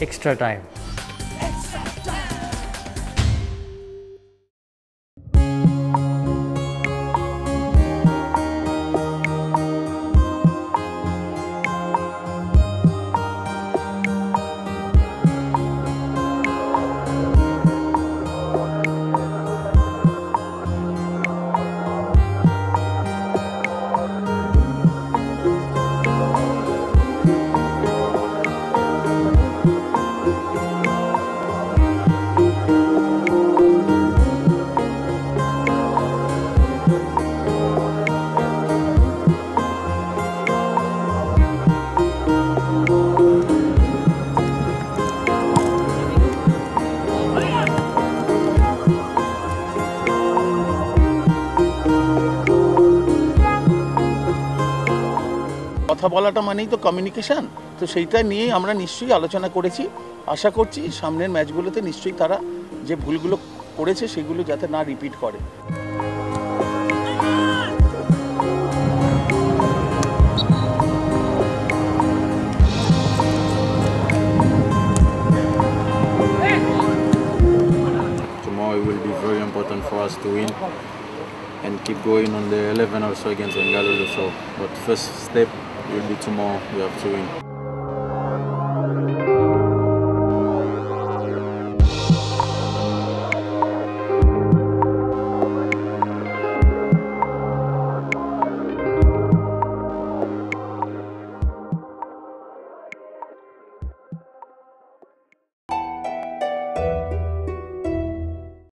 extra time. কথা বলাটা মানেই তো কমিউনিকেশন, তো সেইটা নিয়েই আমরা নিশ্চয়ই আলোচনা করেছি। আশা করছি সামনের ম্যাচগুলোতে নিশ্চয়ই তারা যে ভুলগুলো করেছে সেগুলো যাতে না রিপিট করে। Tomorrow it will be very important for us to win and keep going on the 11 also against Bengaluru. So, but first step will be tomorrow. We have to win.